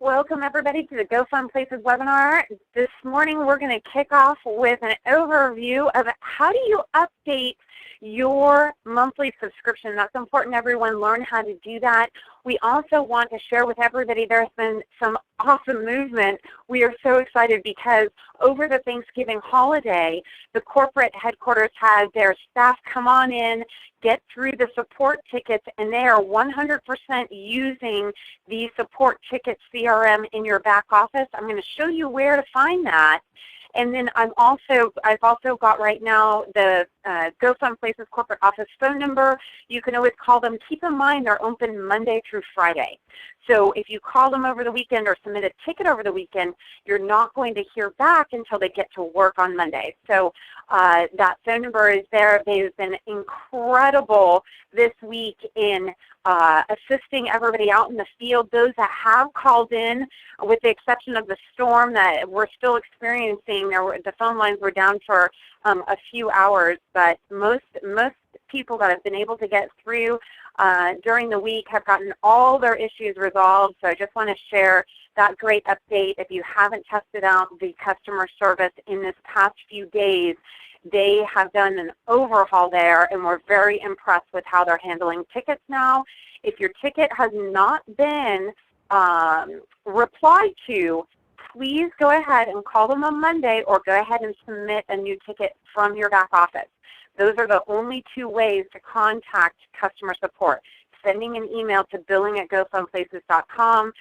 Welcome everybody to the GoFun Places webinar. This morning we're going to kick off with an overview of how do you update your monthly subscription. That's important everyone learn how to do that. We also want to share with everybody there's been some awesome movement. We are so excited because over the Thanksgiving holiday, the corporate headquarters had their staff come on in, get through the support tickets, and they are 100% using the support ticket CRM in your back office. I'm going to show you where to find that. And then I've also got right now the GoFun Places corporate office phone number. You can always call them. Keep in mind they're open Monday through Friday. So if you call them over the weekend or submit a ticket over the weekend, you're not going to hear back until they get to work on Monday. So that phone number is there. They've been incredible this week in assisting everybody out in the field. Those that have called in, with the exception of the storm that we're still experiencing, the phone lines were down for a few hours, but most people that have been able to get through during the week have gotten all their issues resolved. So I just want to share that great update. If you haven't tested out the customer service in this past few days, they have done an overhaul there, and we're very impressed with how they're handling tickets now. If your ticket has not been replied to, please go ahead and call them on Monday or go ahead and submit a new ticket from your back office. Those are the only two ways to contact customer support. Sending an email to billing@gofunplaces.com.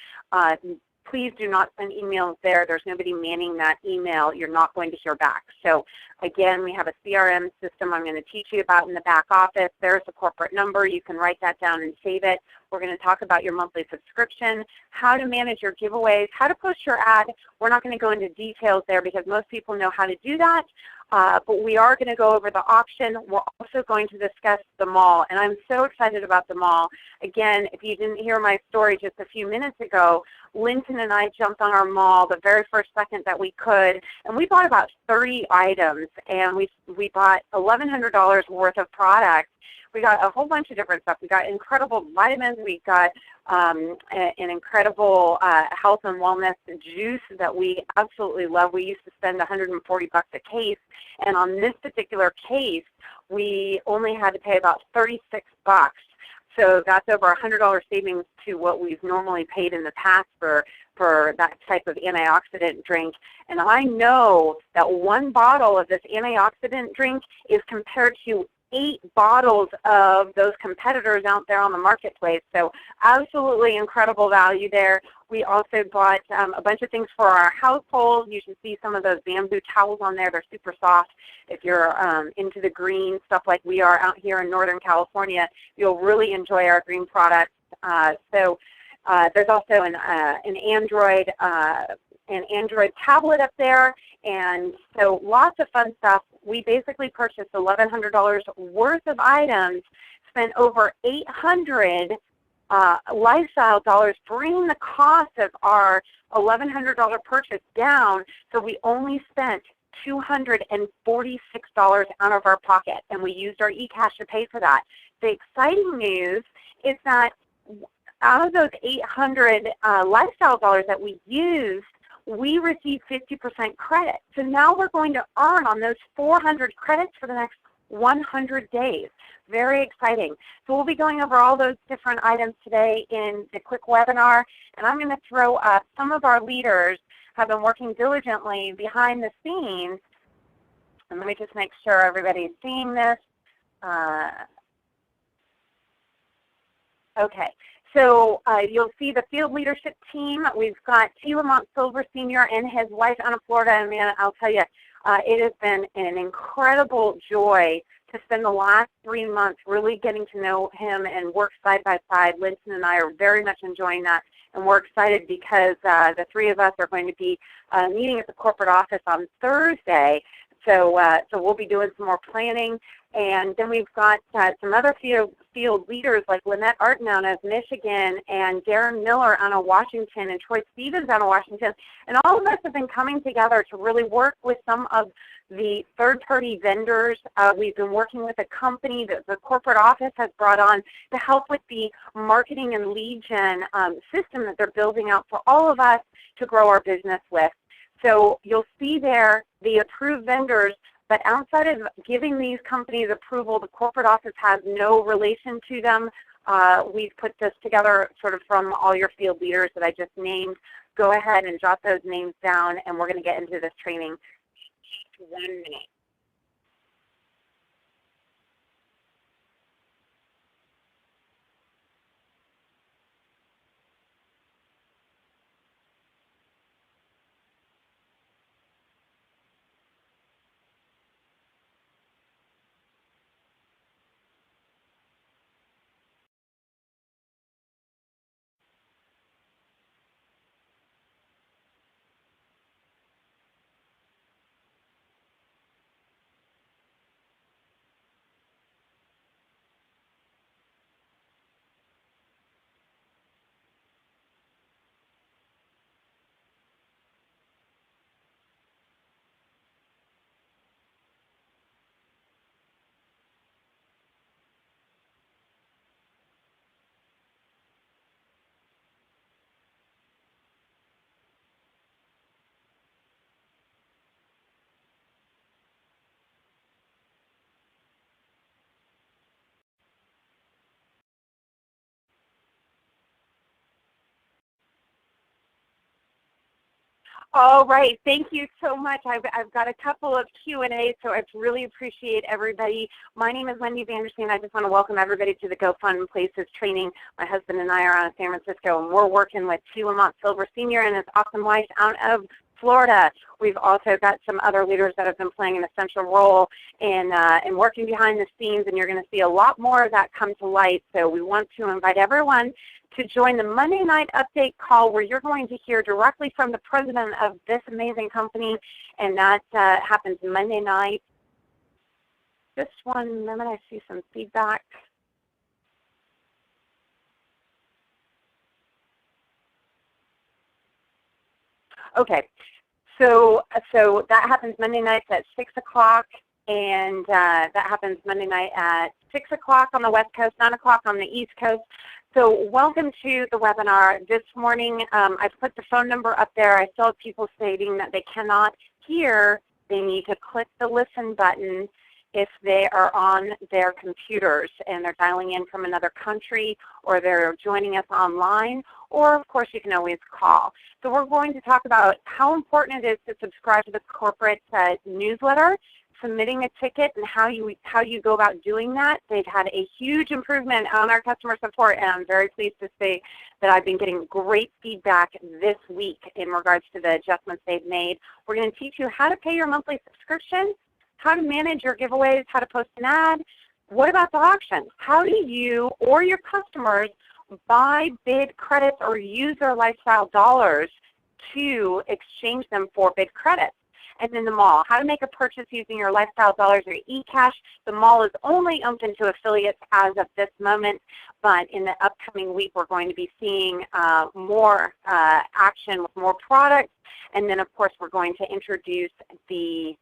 Please do not send emails there. There's nobody manning that email. You're not going to hear back. So again, we have a CRM system I'm going to teach you about in the back office. There's a corporate number. You can write that down and save it. We're going to talk about your monthly subscription, how to manage your giveaways, how to post your ad. We're not going to go into details there because most people know how to do that. But we are going to go over the auction. We're also going to discuss the mall, and I'm so excited about the mall. Again, if you didn't hear my story just a few minutes ago, Linton and I jumped on our mall the very first second that we could, and we bought about 30 items, and we bought $1,100 worth of products. We got a whole bunch of different stuff. We got incredible vitamins. We got an incredible health and wellness juice that we absolutely love. We used to spend $140 a case, and on this particular case, we only had to pay about $36. So that's over $100 savings to what we've normally paid in the past for that type of antioxidant drink. And I know that one bottle of this antioxidant drink is compared to 8 bottles of those competitors out there on the marketplace. So absolutely incredible value there. We also bought a bunch of things for our household. You should see some of those bamboo towels on there. They're super soft. If you're into the green stuff like we are out here in Northern California, you'll really enjoy our green products. There's also an Android tablet up there, and so lots of fun stuff. We basically purchased $1,100 worth of items, spent over $800 lifestyle dollars, bringing the cost of our $1,100 purchase down, so we only spent $246 out of our pocket, and we used our eCash to pay for that. The exciting news is that out of those $800 lifestyle dollars that we used, we received 50% credit. So now we're going to earn on those 400 credits for the next 100 days. Very exciting. So we'll be going over all those different items today in the quick webinar, and I'm going to throw up some of our leaders have been working diligently behind the scenes. And let me just make sure everybody's seeing this. Okay. So you'll see the field leadership team. We've got T. Lamont Silver Sr. and his wife, Anna Florida. And man, I'll tell you, it has been an incredible joy to spend the last 3 months really getting to know him and work side by side. Linton and I are very much enjoying that, and we're excited because the three of us are going to be meeting at the corporate office on Thursday. So we'll be doing some more planning. And then we've got some other field leaders like Lynette Artin out of Michigan and Darren Miller out of Washington and Troy Stevens out of Washington. And all of us have been coming together to really work with some of the third-party vendors. We've been working with a company that the corporate office has brought on to help with the marketing and lead gen system that they're building out for all of us to grow our business with. So you'll see there the approved vendors, but outside of giving these companies approval, the corporate office has no relation to them. We've put this together sort of from all your field leaders that I just named. Go ahead and jot those names down, and we're going to get into this training in 1 minute. All right, thank you so much. I've got a couple of Q&A, so I really appreciate everybody. My name is Wendy Vandersteen. I just want to welcome everybody to the GoFun Places training. My husband and I are out of San Francisco, and we're working with Lamont Silver Sr. and his awesome wife out of Florida. We've also got some other leaders that have been playing an essential role in working behind the scenes, and you're going to see a lot more of that come to light. So we want to invite everyone to join the Monday night update call where you're going to hear directly from the president of this amazing company, and that happens Monday night. Just 1 minute, I see some feedback. Okay, so that happens Monday nights at 6 o'clock, and that happens Monday night at 6 o'clock on the West Coast, 9 o'clock on the East Coast. So welcome to the webinar. This morning, I've put the phone number up there. I saw people stating that they cannot hear. They need to click the listen button if they are on their computers and they're dialing in from another country, or they're joining us online, or of course you can always call. So we're going to talk about how important it is to subscribe to the corporate newsletter, submitting a ticket, and how you go about doing that. They've had a huge improvement on our customer support, and I'm very pleased to say that I've been getting great feedback this week in regards to the adjustments they've made. We're going to teach you how to pay your monthly subscription, how to manage your giveaways, how to post an ad. What about the auctions? How do you or your customers buy bid credits or use their lifestyle dollars to exchange them for bid credits? And then the mall, how to make a purchase using your lifestyle dollars or eCash. The mall is only open to affiliates as of this moment, but in the upcoming week we're going to be seeing more action with more products. And then of course we're going to introduce the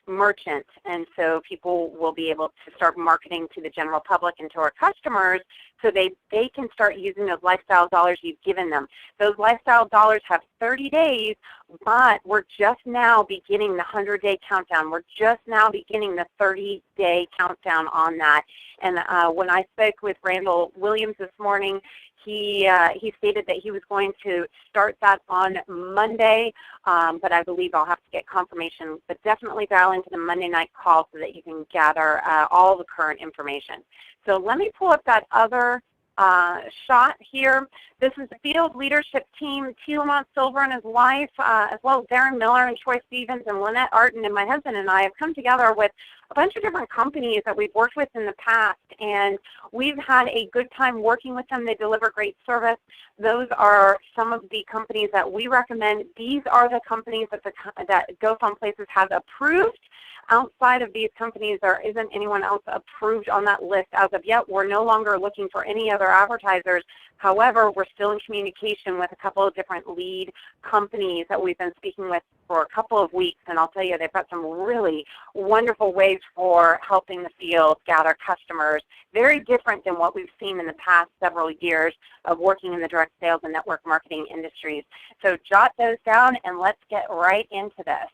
merchant, and so people will be able to start marketing to the general public and to our customers so they can start using those lifestyle dollars you've given them. Those lifestyle dollars have 30 days, but we're just now beginning the 100-day countdown. We're just now beginning the 30-day countdown on that. And when I spoke with Randall Williams this morning, he stated that he was going to start that on Monday, but I believe I'll have to get confirmation. But definitely dial into the Monday night call so that you can gather all the current information. So let me pull up that other shot here. This is the field leadership team. Lamont Silver and his wife, as well as Darren Miller and Troy Stevens and Lynette Artin and my husband and I have come together with a bunch of different companies that we've worked with in the past, and we've had a good time working with them. They deliver great service. Those are some of the companies that we recommend. These are the companies that GoFun Places has approved. Outside of these companies, there isn't anyone else approved on that list as of yet. We're no longer looking for any other advertisers. However, we're still in communication with a couple of different lead companies that we've been speaking with for a couple of weeks, and I'll tell you, they've got some really wonderful ways for helping the field gather customers, very different than what we've seen in the past several years of working in the direct sales and network marketing industries. So jot those down, and let's get right into this.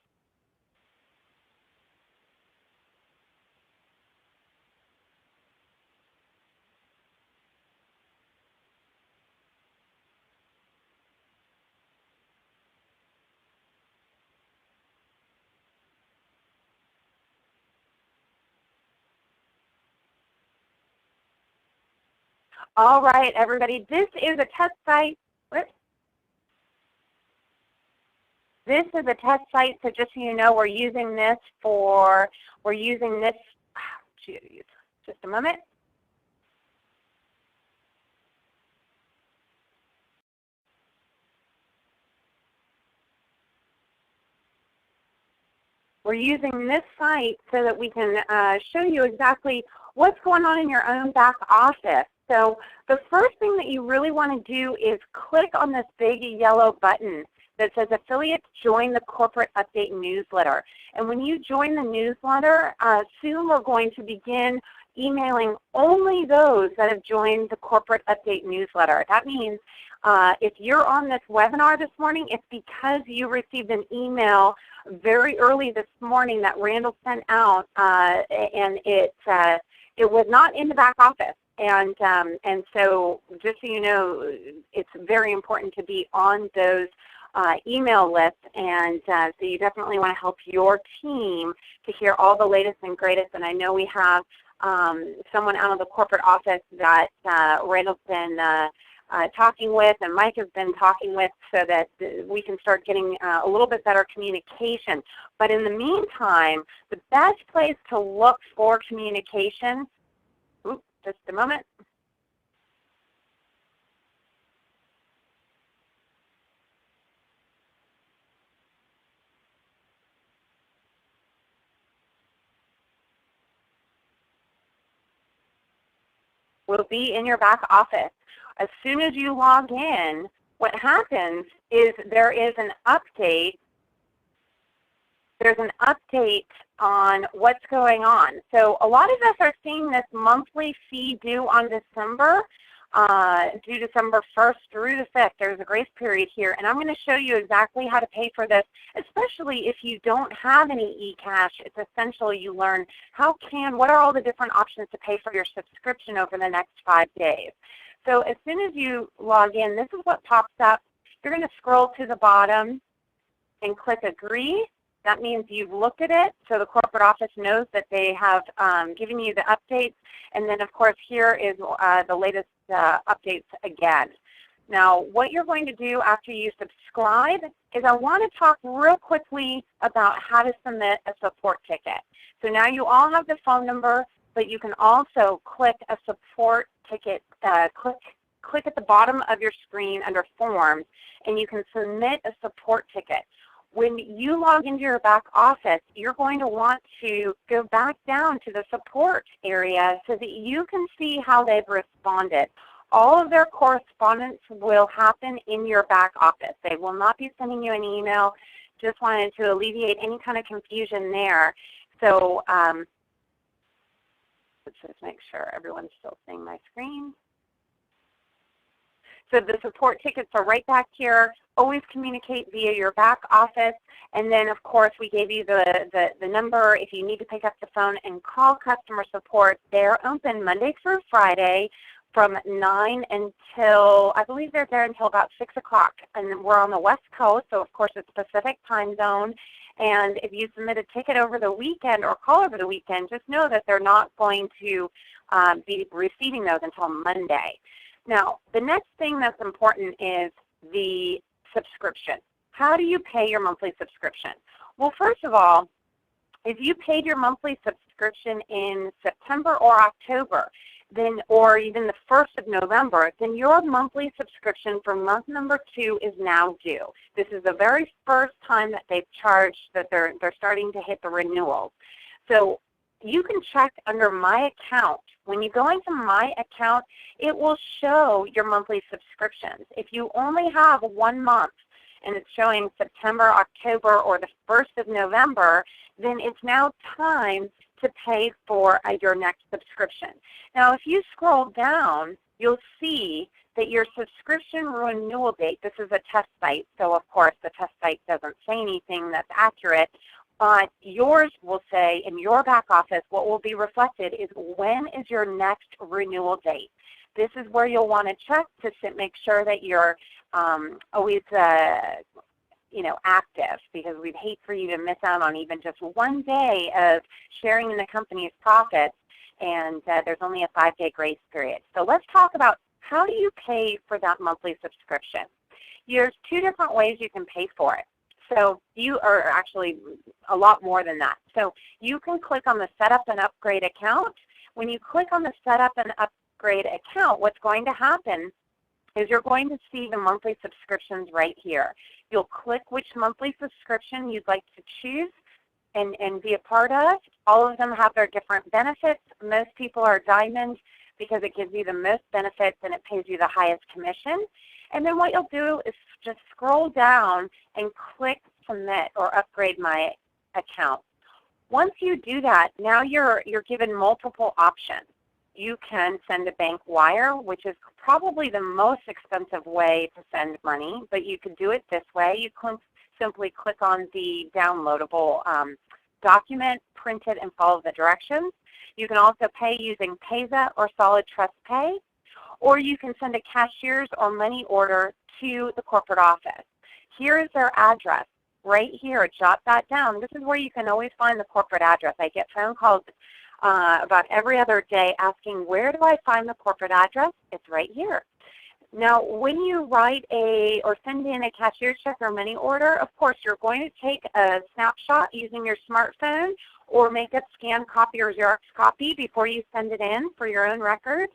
All right, everybody, this is a test site. This is a test site, so just so you know, we're using this, just a moment. We're using this site so that we can show you exactly what's going on in your own back office. So the first thing that you really want to do is click on this big yellow button that says Affiliates Join the Corporate Update Newsletter. And when you join the newsletter, soon we're going to begin emailing only those that have joined the Corporate Update Newsletter. That means if you're on this webinar this morning, it's because you received an email very early this morning that Randall sent out, and it was not in the back office. And so just so you know, it's very important to be on those email lists, and so you definitely want to help your team to hear all the latest and greatest. And I know we have someone out of the corporate office that Randall's been talking with, and Mike has been talking with, so that we can start getting a little bit better communication. But in the meantime, the best place to look for communication, just a moment. Will be in your back office. As soon as you log in, what happens is there is an update. There's an update on what's going on. So a lot of us are seeing this monthly fee due on December, due December 1st through the 5th. There's a grace period here, and I'm going to show you exactly how to pay for this, especially if you don't have any eCash. It's essential you learn what are all the different options to pay for your subscription over the next 5 days. So as soon as you log in, this is what pops up. You're going to scroll to the bottom and click Agree. That means you've looked at it, so the corporate office knows that they have given you the updates. And then, of course, here is the latest updates again. Now, what you're going to do after you subscribe is I want to talk real quickly about how to submit a support ticket. So now you all have the phone number, but you can also click a support ticket, click at the bottom of your screen under Forms, and you can submit a support ticket. When you log into your back office, you're going to want to go back down to the support area so that you can see how they've responded. All of their correspondence will happen in your back office. They will not be sending you an email. Just wanted to alleviate any kind of confusion there. So let's just make sure everyone's still seeing my screen. So the support tickets are right back here. Always communicate via your back office. And then, of course, we gave you the number if you need to pick up the phone and call customer support. They're open Monday through Friday from 9 until, I believe they're there until about 6 o'clock. And we're on the West Coast, so of course it's Pacific time zone. And if you submit a ticket over the weekend or call over the weekend, just know that they're not going to be receiving those until Monday. Now, the next thing that's important is the subscription. How do you pay your monthly subscription? Well, first of all, If you paid your monthly subscription in September or October, then, or even the 1st of November, then your monthly subscription for month number 2 is now due. This is the very first time that they've charged, that they're starting to hit the renewals. So you can check under My Account. When you go into My Account, it will show your monthly subscriptions. If you only have 1 month and it's showing September, October, or the 1st of November, then it's now time to pay for your next subscription. Now, if you scroll down, you'll see that your subscription renewal date, this is a test site, so of course the test site doesn't say anything that's accurate, but yours will say in your back office, what will be reflected is when is your next renewal date. This is where you'll want to check to make sure that you're always active, because we'd hate for you to miss out on even just 1 day of sharing in the company's profits, and there's only a 5-day grace period. So let's talk about how do you pay for that monthly subscription. There's 2 different ways you can pay for it. So you are actually a lot more than that. So you can click on the Setup and Upgrade Account. When you click on the Setup and Upgrade Account, what's going to happen is you're going to see the monthly subscriptions right here. You'll click which monthly subscription you'd like to choose and be a part of. All of them have their different benefits. Most people are Diamond because it gives you the most benefits and it pays you the highest commission. And then what you'll do is just scroll down and click Submit or Upgrade My Account. Once you do that, now you're given multiple options. You can send a bank wire, which is probably the most expensive way to send money, but you can do it this way. You can simply click on the downloadable document, print it, and follow the directions. You can also pay using Payza or Solid Trust Pay, or you can send a cashier's or money order to the corporate office. Here is their address. Right here, jot that down. This is where you can always find the corporate address. I get phone calls about every other day asking, where do I find the corporate address? It's right here. Now, when you write or send in a cashier's check or money order, of course, you're going to take a snapshot using your smartphone or make a scanned copy or Xerox copy before you send it in for your own records.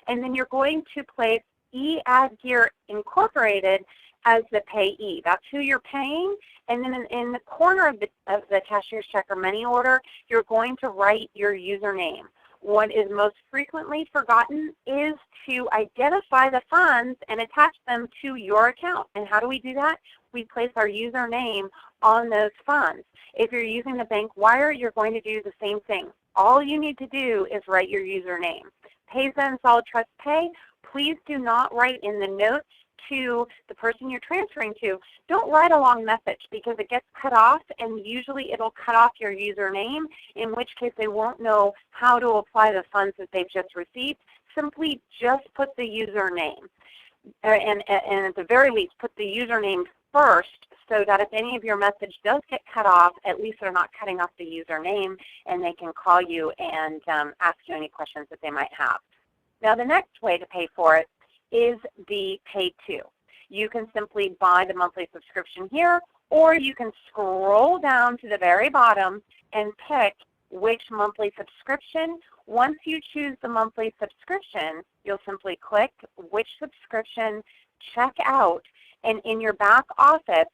And then you're going to place eAdGear Incorporated as the payee. That's who you're paying. And then in the corner of the cashier's check or money order, you're going to write your username. What is most frequently forgotten is to identify the funds and attach them to your account. And how do we do that? We place our username on those funds. If you're using a bank wire, you're going to do the same thing. All you need to do is write your username. Payza and Solid Trust Pay, please do not write in the notes to the person you're transferring to. Don't write a long message because it gets cut off, and usually it'll cut off your username, in which case they won't know how to apply the funds that they've just received. Simply just put the username, and at the very least put the username first, so that if any of your message does get cut off, at least they're not cutting off the username and they can call you and ask you any questions that they might have. Now, the next way to pay for it is the Pay To. You can simply buy the monthly subscription here, or you can scroll down to the very bottom and pick which monthly subscription. Once you choose the monthly subscription, you'll simply click which subscription, check out, and in your back office,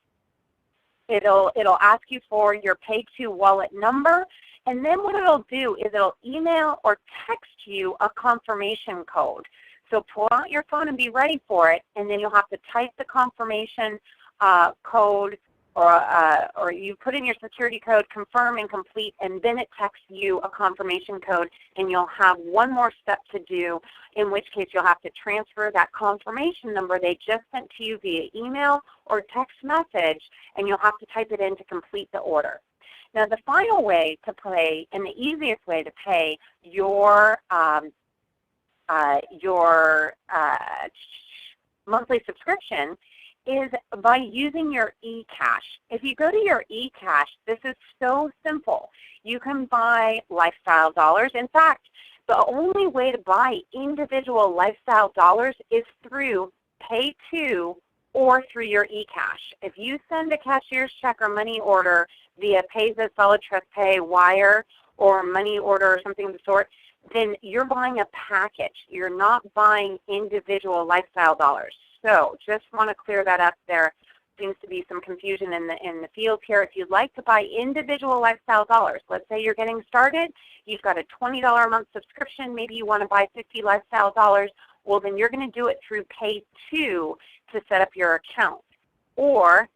it'll ask you for your Pay To wallet number, and then what it'll do is it'll email or text you a confirmation code. So pull out your phone and be ready for it, and then you'll have to type the confirmation code, or you put in your security code, confirm and complete, and then it texts you a confirmation code, and you'll have one more step to do, in which case you'll have to transfer that confirmation number they just sent to you via email or text message, and you'll have to type it in to complete the order. Now, the final way to pay, and the easiest way to pay your monthly subscription is by using your eCash. If you go to your eCash, this is so simple. You can buy lifestyle dollars. In fact, the only way to buy individual lifestyle dollars is through Pay To or through your eCash. If you send a cashier's check or money order via Payza, Solid Trust Pay, Wire, or money order or something of the sort, then you're buying a package. You're not buying individual lifestyle dollars. So just want to clear that up. There seems to be some confusion in the field here. If you'd like to buy individual lifestyle dollars, let's say you're getting started, you've got a $20 a month subscription, maybe you want to buy 50 lifestyle dollars, well then you're going to do it through Pay2 to set up your account, or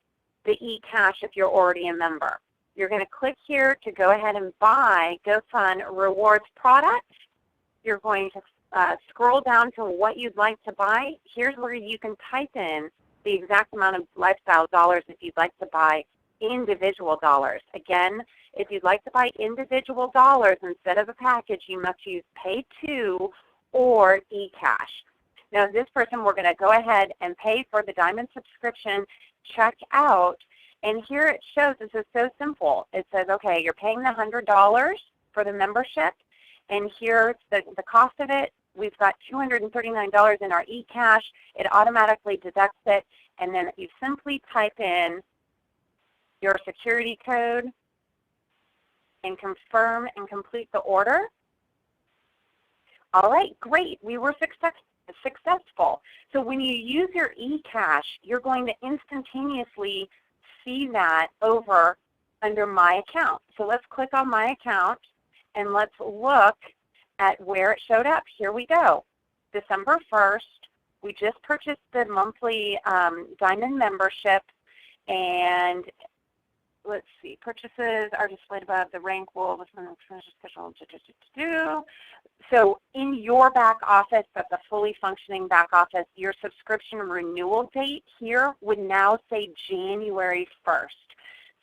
the eCash if you're already a member. You're going to click here to go ahead and buy GoFun Rewards product. You're going to scroll down to what you'd like to buy. Here's where you can type in the exact amount of lifestyle dollars if you'd like to buy individual dollars. Again, if you'd like to buy individual dollars instead of a package, you must use Pay2 or eCash. Now this person, we're going to go ahead and pay for the Diamond subscription, check out, and here it shows, this is so simple. It says, okay, you're paying the $100 for the membership, and here's the cost of it. We've got $239 in our eCash. It automatically deducts it, and then you simply type in your security code and confirm and complete the order. All right, great. We were successful. So when you use your eCash, you're going to instantaneously see that over under My Account. So let's click on My Account, and let's look at where it showed up. Here we go. December 1st, we just purchased the monthly Diamond membership, and let's see, purchases are displayed above. The rank will special. So in your back office, that's a fully functioning back office, your subscription renewal date here would now say January 1st.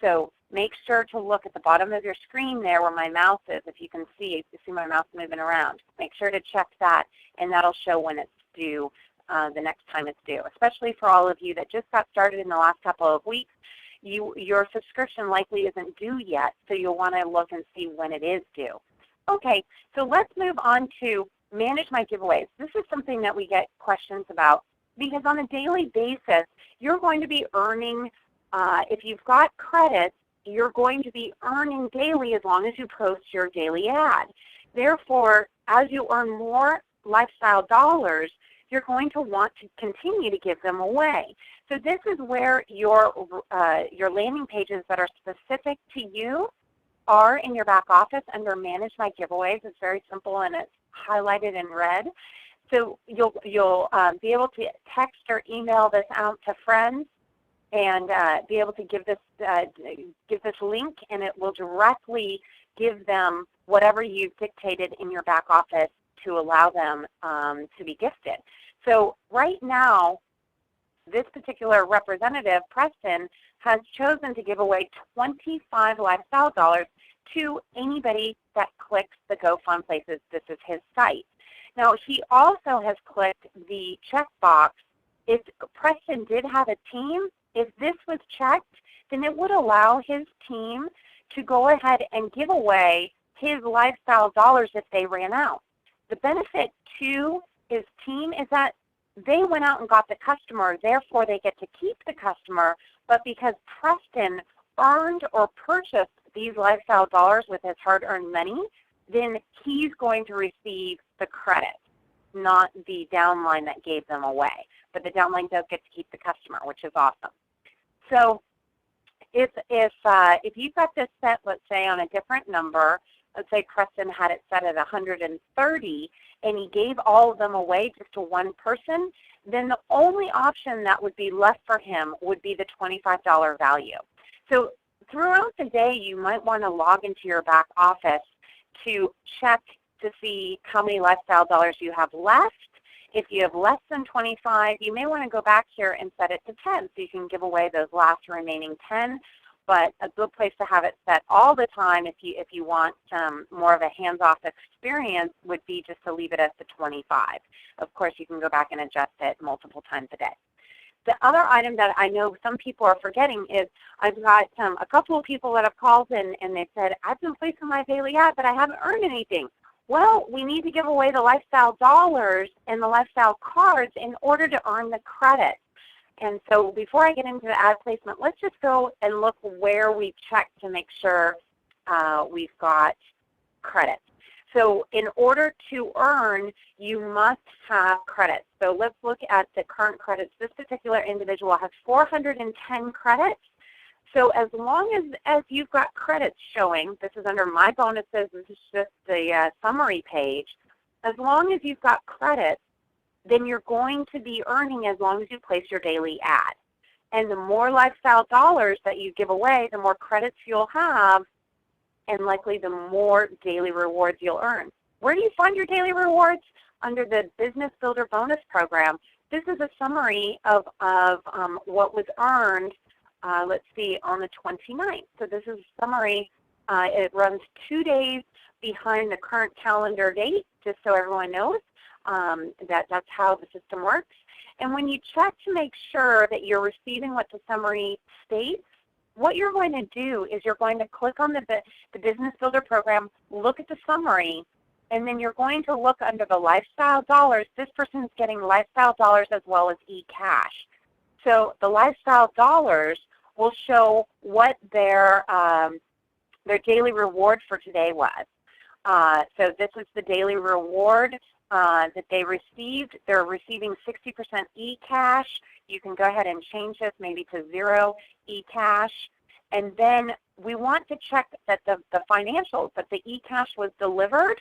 So make sure to look at the bottom of your screen there where my mouse is. If you can see, you see my mouse moving around. Make sure to check that, and that'll show when it's due the next time it's due, especially for all of you that just got started in the last couple of weeks. Your subscription likely isn't due yet, so you'll want to look and see when it is due. Okay, so let's move on to manage my giveaways. This is something that we get questions about, because on a daily basis, you're going to be earning, if you've got credits, you're going to be earning daily as long as you post your daily ad. Therefore, as you earn more lifestyle dollars, you're going to want to continue to give them away. So this is where your landing pages that are specific to you are in your back office under Manage My Giveaways. It's very simple, and it's highlighted in red. So you'll be able to text or email this out to friends, and be able to give this link, and it will directly give them whatever you've dictated in your back office to allow them to be gifted. So right now, this particular representative, Preston, has chosen to give away 25 lifestyle dollars to anybody that clicks the GoFun Places. This is his site. Now, he also has clicked the checkbox. If Preston did have a team, if this was checked, then it would allow his team to go ahead and give away his lifestyle dollars if they ran out. The benefit to his team is that they went out and got the customer, therefore they get to keep the customer, but because Preston earned or purchased these lifestyle dollars with his hard-earned money, then he's going to receive the credit, not the downline that gave them away. But the downline does get to keep the customer, which is awesome. So if you've got this set, let's say, on a different number, let's say Preston had it set at 130, and he gave all of them away just to one person, then the only option that would be left for him would be the $25 value. So throughout the day, you might want to log into your back office to check to see how many lifestyle dollars you have left. If you have less than 25, you may want to go back here and set it to 10 so you can give away those last remaining 10. But a good place to have it set all the time if you want more of a hands-off experience would be just to leave it at the 25. Of course, you can go back and adjust it multiple times a day. The other item that I know some people are forgetting is I've got a couple of people that have called in and they said, I've been placing my daily ad, but I haven't earned anything. Well, we need to give away the lifestyle dollars and the lifestyle cards in order to earn the credit. And so before I get into the ad placement, let's just go and look where we checked to make sure we've got credits. So in order to earn, you must have credits. So let's look at the current credits. This particular individual has 410 credits. So as long as you've got credits showing, this is under My Bonuses, this is just the summary page, as long as you've got credits, then you're going to be earning as long as you place your daily ad. And the more lifestyle dollars that you give away, the more credits you'll have, and likely the more daily rewards you'll earn. Where do you find your daily rewards? Under the Business Builder Bonus Program. This is a summary of what was earned, let's see, on the 29th. So this is a summary. It runs 2 days behind the current calendar date, just so everyone knows that's how the system works. And when you check to make sure that you're receiving what the summary states, what you're going to do is you're going to click on the Business Builder Program, look at the summary, and then you're going to look under the lifestyle dollars. This person's getting lifestyle dollars as well as eCash. So the lifestyle dollars will show what their daily reward for today was. So this is the daily reward that they received. They're receiving 60% eCash. You can go ahead and change this maybe to 0 eCash. And then we want to check that the financials, that the eCash was delivered,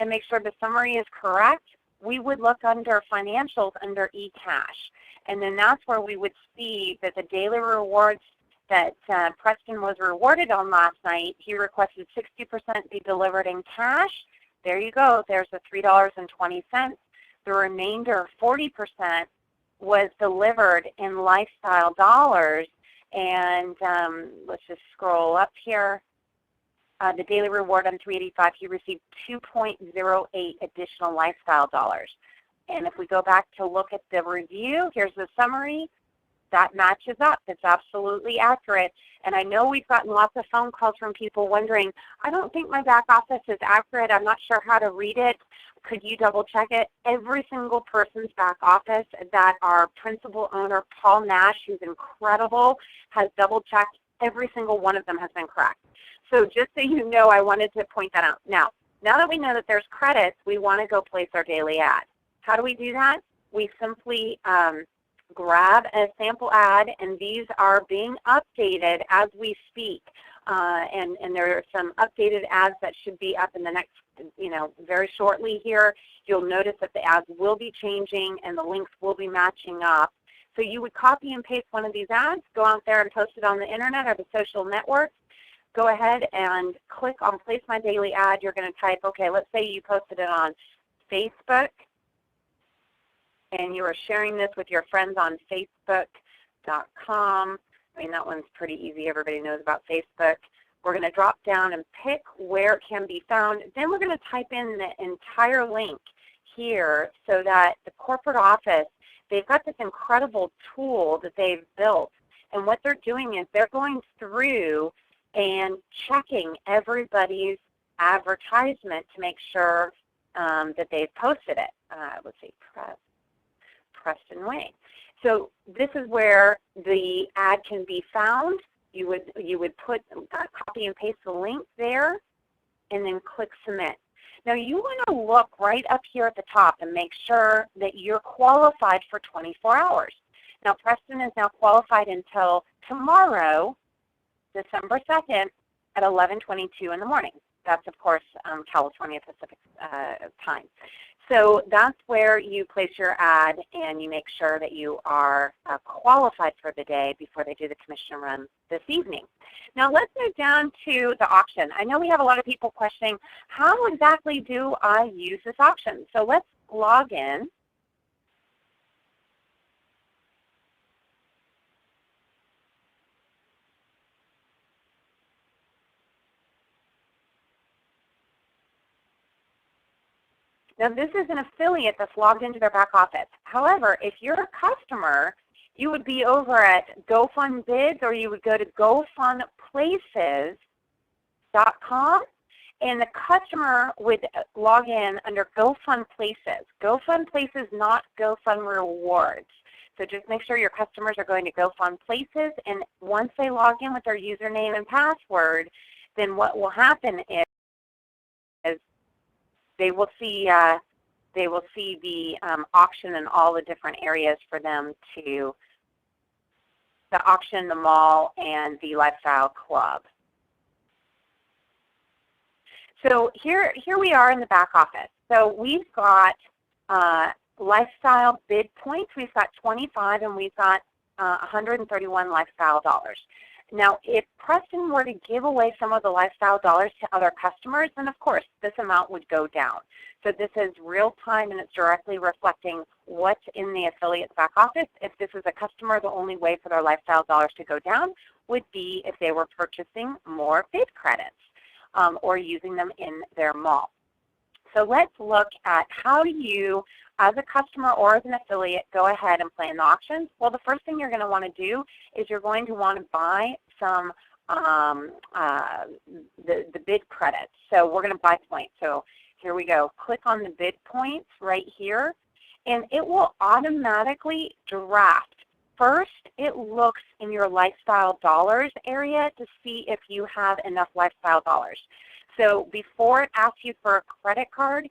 and make sure the summary is correct. We would look under financials under eCash. And then that's where we would see that the daily rewards that Preston was rewarded on last night, he requested 60% be delivered in cash. There you go. There's the $3.20. The remainder, 40%, was delivered in lifestyle dollars. And let's just scroll up here. The daily reward on 385, he received 2.08 additional lifestyle dollars. And if we go back to look at the review, here's the summary. That matches up. It's absolutely accurate. And I know we've gotten lots of phone calls from people wondering, I don't think my back office is accurate. I'm not sure how to read it. Could you double check it? Every single person's back office that our principal owner, Paul Nash, who's incredible, has double checked. Every single one of them has been correct. So just so you know, I wanted to point that out. Now that we know that there's credits, we want to go place our daily ad. How do we do that? We simply grab a sample ad, and these are being updated as we speak. And there are some updated ads that should be up in the next, very shortly here. You'll notice that the ads will be changing and the links will be matching up. So you would copy and paste one of these ads, go out there and post it on the internet or the social networks. Go ahead and click on Place My Daily Ad. You're going to type, okay, let's say you posted it on Facebook, and you are sharing this with your friends on Facebook.com. I mean, that one's pretty easy. Everybody knows about Facebook. We're going to drop down and pick where it can be found. Then we're going to type in the entire link here so that the corporate office, they've got this incredible tool that they've built. And what they're doing is they're going through and checking everybody's advertisement to make sure that they've posted it. Let's see, Preston Way. So this is where the ad can be found. You would put copy and paste the link there, and then click submit. Now you want to look right up here at the top and make sure that you're qualified for 24 hours. Now Preston is now qualified until tomorrow, December 2nd at 11:22 in the morning. That's, of course, California Pacific time. So that's where you place your ad and you make sure that you are qualified for the day before they do the commission run this evening. Now let's move down to the auction. I know we have a lot of people questioning, how exactly do I use this auction? So let's log in. Now this is an affiliate that's logged into their back office. However, if you're a customer, you would be over at GoFun Bids, or you would go to GoFunPlaces.com, and the customer would log in under GoFun Places. GoFun Places, not GoFun Rewards. So just make sure your customers are going to GoFun Places, and once they log in with their username and password, then what will happen is they will see the auction and all the different areas for them to, the auction, the mall, and the lifestyle club. So here we are in the back office. So we've got lifestyle bid points. We've got 25, and we've got 131 lifestyle dollars. Now, if Preston were to give away some of the lifestyle dollars to other customers, then of course this amount would go down. So this is real time, and it's directly reflecting what's in the affiliate's back office. If this is a customer, the only way for their lifestyle dollars to go down would be if they were purchasing more bid credits or using them in their mall. So let's look at how do you, as a customer or as an affiliate, go ahead and plan the auctions. Well, the first thing you're going to want to do is you're going to want to buy some the bid credits. So we're going to buy points. So here we go. Click on the bid points right here, and it will automatically draft. First, it looks in your lifestyle dollars area to see if you have enough lifestyle dollars. So before it asks you for a credit card,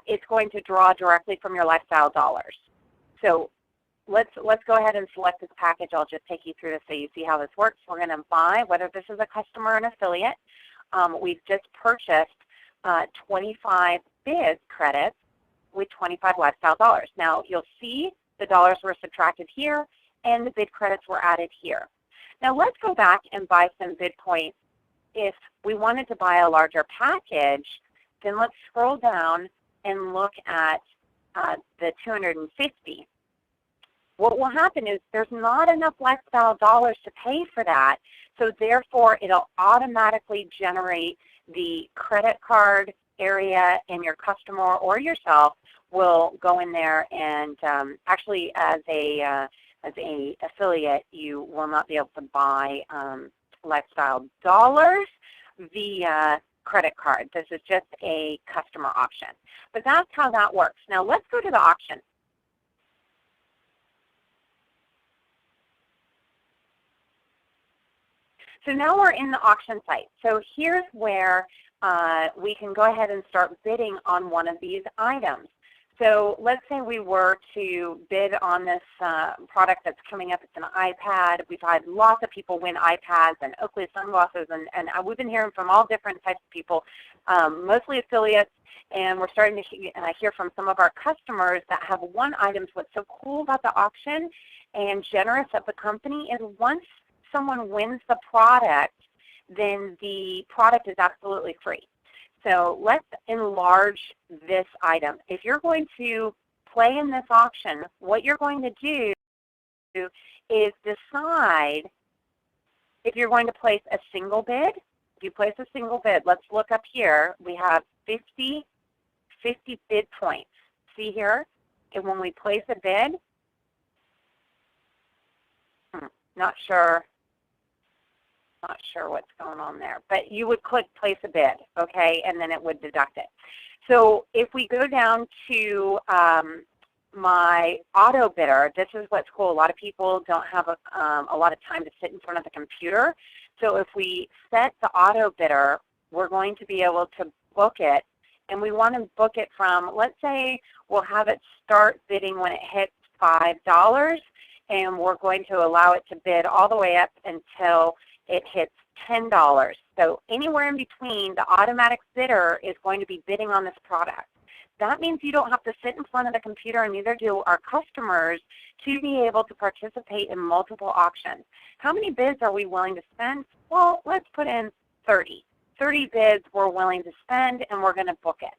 it's going to draw directly from your lifestyle dollars. So let's go ahead and select this package. I'll just take you through this so you see how this works. We're going to buy, whether this is a customer or an affiliate, we've just purchased 25 bid credits with 25 lifestyle dollars. Now you'll see the dollars were subtracted here and the bid credits were added here. Now let's go back and buy some bid points. If we wanted to buy a larger package, then let's scroll down and look at the 250. What will happen is there's not enough lifestyle dollars to pay for that, so therefore it'll automatically generate the credit card area, and your customer or yourself will go in there and actually as a affiliate, you will not be able to buy lifestyle dollars via credit card. This is just a customer option. But that's how that works. Now let's go to the auction. So now we're in the auction site. So here's where we can go ahead and start bidding on one of these items. So let's say we were to bid on this product that's coming up. It's an iPad. We've had lots of people win iPads and Oakley sunglasses, and we've been hearing from all different types of people, mostly affiliates, and we're starting to hear from some of our customers that have won items. What's so cool about the auction and generous of the company is once someone wins the product, then the product is absolutely free. So let's enlarge this item. If you're going to play in this auction, what you're going to do is decide if you're going to place a single bid. If you place a single bid, let's look up here. We have 50 bid points. See here? And when we place a bid, not sure what's going on there, but you would click place a bid, okay, and then it would deduct it. So if we go down to my auto bidder, this is what's cool. A lot of people don't have a lot of time to sit in front of the computer. So if we set the auto bidder, we're going to be able to book it, and we want to book it from, let's say we'll have it start bidding when it hits $5, and we're going to allow it to bid all the way up until it hits $10. So anywhere in between, the automatic bidder is going to be bidding on this product. That means you don't have to sit in front of the computer, and neither do our customers, to be able to participate in multiple auctions. How many bids are we willing to spend? Well, let's put in 30. 30 bids we're willing to spend, and we're going to book it.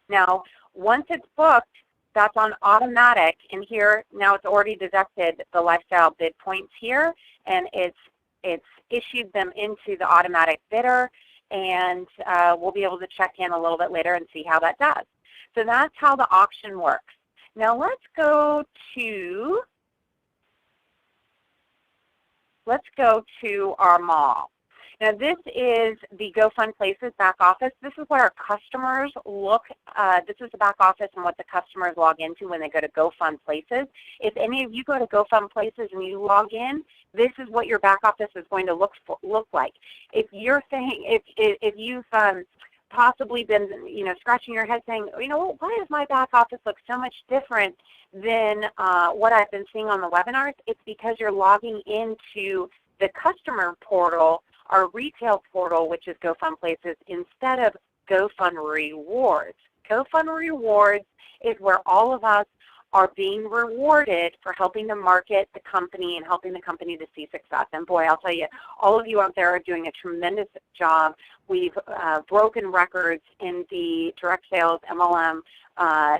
Now, once it's booked, that's on automatic, and here, now it's already deducted the lifestyle bid points here, and it's issued them into the automatic bidder, and we'll be able to check in a little bit later and see how that does. So that's how the auction works. Now let's go to our mall. Now this is the GoFun Places back office. This is where our customers look. This is the back office and what the customers log into when they go to GoFun Places. If any of you go to GoFun Places and you log in, this is what your back office is going to look like. If you're saying, if you've possibly been, scratching your head saying, why does my back office look so much different than what I've been seeing on the webinars? It's because you're logging into the customer portal, our retail portal, which is GoFun Places, instead of GoFun Rewards. GoFun Rewards is where all of us are being rewarded for helping to market the company and helping the company to see success. And boy, I'll tell you, all of you out there are doing a tremendous job. We've broken records in the direct sales MLM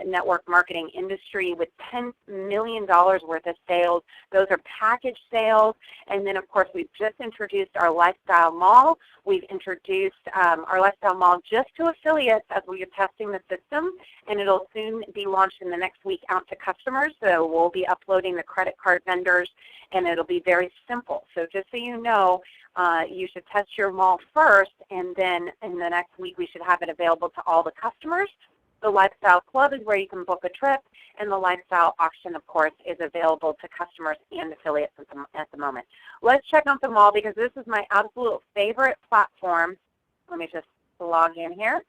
network marketing industry with $10 million worth of sales. Those are package sales. And then, of course, we've just introduced our Lifestyle Mall. We've introduced our Lifestyle Mall just to affiliates as we are testing the system, and it'll soon be launched in the next week out to customers. So we'll be uploading the credit card vendors, and it'll be very simple. So just so you know, you should test your mall first, and then in the next week we should have it available to all the customers. The Lifestyle Club is where you can book a trip, and the Lifestyle Auction, of course, is available to customers and affiliates at the moment. Let's check out the mall because this is my absolute favorite platform. Let me just log in here.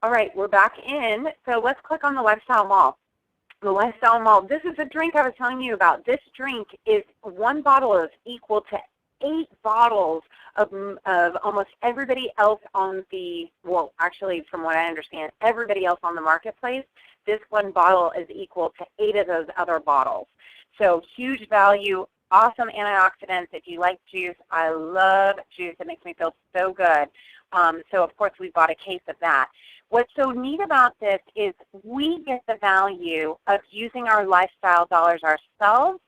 All right, we're back in. So let's click on the Lifestyle Mall. The Lifestyle Mall, this is a drink I was telling you about. This drink is, one bottle is equal to 8 bottles of almost everybody else on the, well, actually, from what I understand, everybody else on the marketplace. This one bottle is equal to 8 of those other bottles. So huge value, awesome antioxidants. If you like juice, I love juice. It makes me feel so good. So, of course, we bought a case of that. What's so neat about this is we get the value of using our lifestyle dollars ourselves,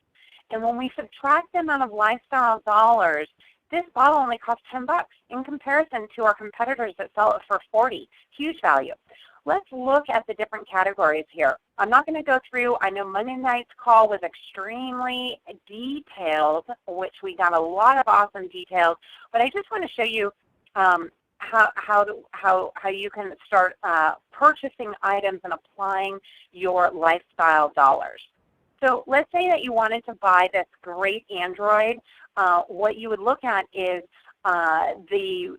and when we subtract the amount of lifestyle dollars, this bottle only costs $10 in comparison to our competitors that sell it for $40. Huge value. Let's look at the different categories here. I'm not going to go through. I know Monday night's call was extremely detailed, which we got a lot of awesome details, but I just want to show you how you can start purchasing items and applying your lifestyle dollars. So let's say that you wanted to buy this great Android. What you would look at is the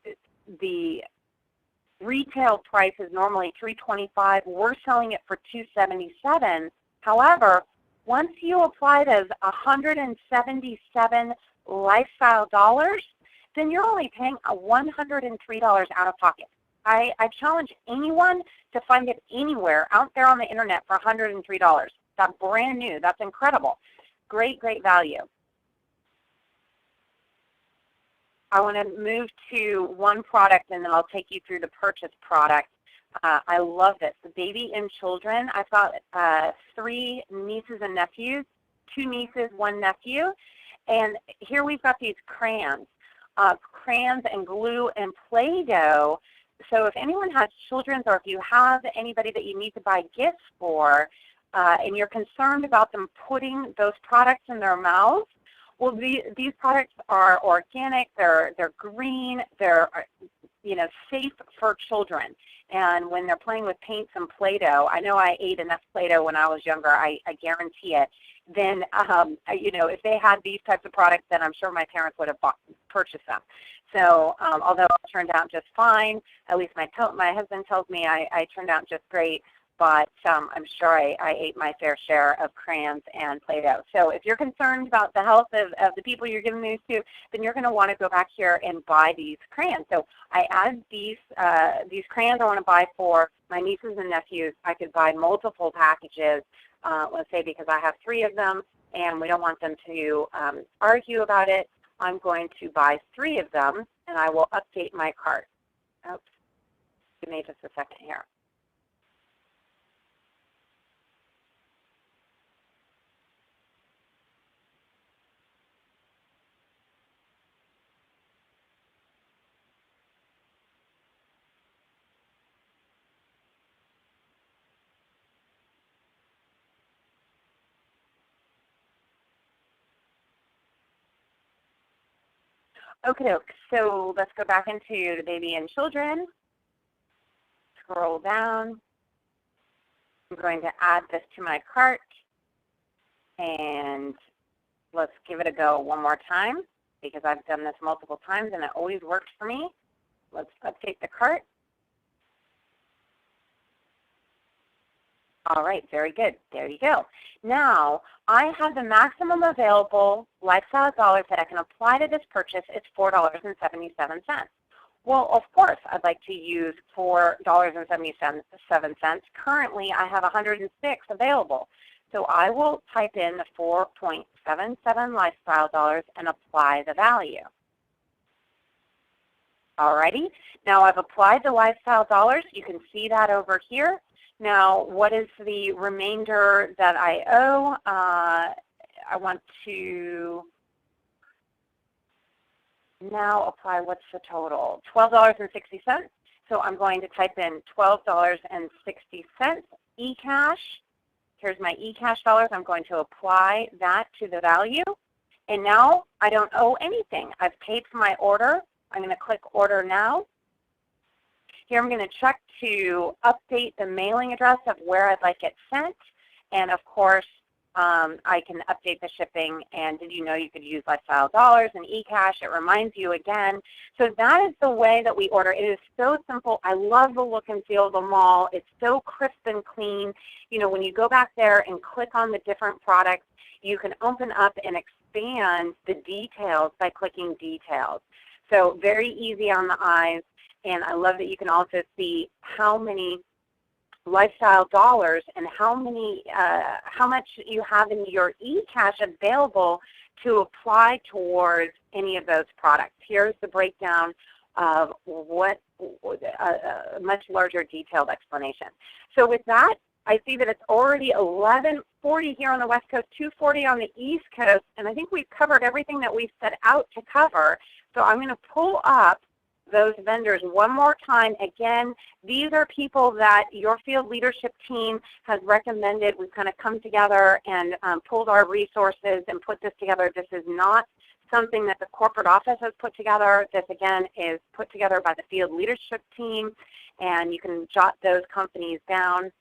retail price is normally $325. We're selling it for $277. However, once you apply those 177 lifestyle dollars, then you're only paying $103 out of pocket. I challenge anyone to find it anywhere out there on the internet for $103. That's brand new. That's incredible. Great, great value. I want to move to one product, and then I'll take you through the purchase product. I love this. The baby and children. I've got 3 nieces and nephews, 2 nieces, 1 nephew. And here we've got these crayons. Crayons and glue and Play-Doh. So if anyone has children, or if you have anybody that you need to buy gifts for, and you're concerned about them putting those products in their mouths, well, these products are organic, they're green, they're safe for children. And when they're playing with paints and Play-Doh, I know I ate enough Play-Doh when I was younger, I guarantee it. Then, if they had these types of products, then I'm sure my parents would have purchased them. So, although it turned out just fine, at least my husband tells me I turned out just great, but I'm sure I ate my fair share of crayons and Play-Doh. So if you're concerned about the health of the people you're giving these to, then you're going to want to go back here and buy these crayons. So I added these crayons I want to buy for my nieces and nephews. I could buy multiple packages, let's say because I have 3 of them, and we don't want them to argue about it. I'm going to buy 3 of them, and I will update my cart. Oops, give me just a second here. Okay, so let's go back into the baby and children. Scroll down. I'm going to add this to my cart, and let's give it a go one more time because I've done this multiple times and it always works for me. Let's update the cart. All right, very good. There you go. Now, I have the maximum available lifestyle dollars that I can apply to this purchase. It's $4.77. Well, of course, I'd like to use $4.77. Currently, I have 106 available. So I will type in the 4.77 lifestyle dollars and apply the value. Alrighty, now I've applied the lifestyle dollars. You can see that over here. Now, what is the remainder that I owe? I want to now apply, what's the total? $12.60. So I'm going to type in $12.60 eCash. Here's my eCash dollars. I'm going to apply that to the value. And now I don't owe anything. I've paid for my order. I'm going to click Order Now. Here I'm going to check to update the mailing address of where I'd like it sent. And of course, I can update the shipping. And did you know you could use lifestyle dollars and eCash? It reminds you again. So that is the way that we order. It is so simple. I love the look and feel of the mall. It's so crisp and clean. You know, when you go back there and click on the different products, you can open up and expand the details by clicking Details. So very easy on the eyes. And I love that you can also see how many lifestyle dollars and how much you have in your eCash available to apply towards any of those products. Here's the breakdown of what a much larger detailed explanation. So with that, I see that it's already 11:40 here on the West Coast, 2:40 on the East Coast, and I think we've covered everything that we've set out to cover. So I'm going to pull up those vendors one more time. Again, these are people that your field leadership team has recommended. We've kind of come together and pulled our resources and put this together. This is not something that the corporate office has put together. This, again, is put together by the field leadership team, and you can jot those companies down.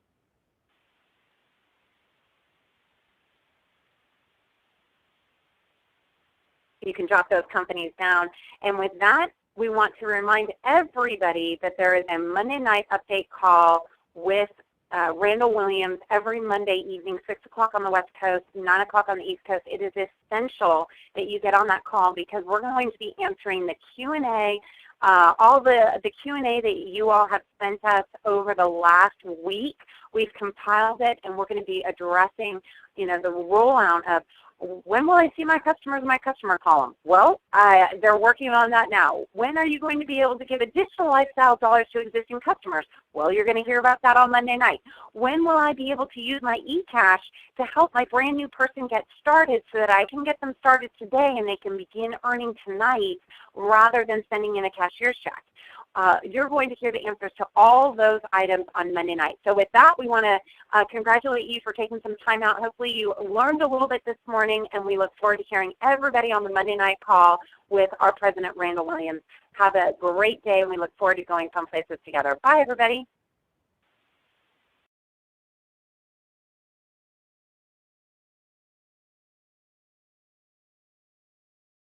You can jot those companies down. And with that, we want to remind everybody that there is a Monday night update call with Randall Williams every Monday evening, 6 o'clock on the West Coast, 9 o'clock on the East Coast. It is essential that you get on that call because we're going to be answering the Q&A, all the Q&A that you all have sent us over the last week. We've compiled it, and we're going to be addressing, you know, the rollout of when will I see my customers in my customer column? Well, they're working on that now. When are you going to be able to give additional lifestyle dollars to existing customers? Well, you're going to hear about that on Monday night. When will I be able to use my eCash to help my brand new person get started so that I can get them started today and they can begin earning tonight rather than sending in a cashier's check? You're going to hear the answers to all those items on Monday night. So with that, we want to congratulate you for taking some time out. Hopefully you learned a little bit this morning, and we look forward to hearing everybody on the Monday night call with our President, Randall Williams. Have a great day, and we look forward to going fun places together. Bye, everybody.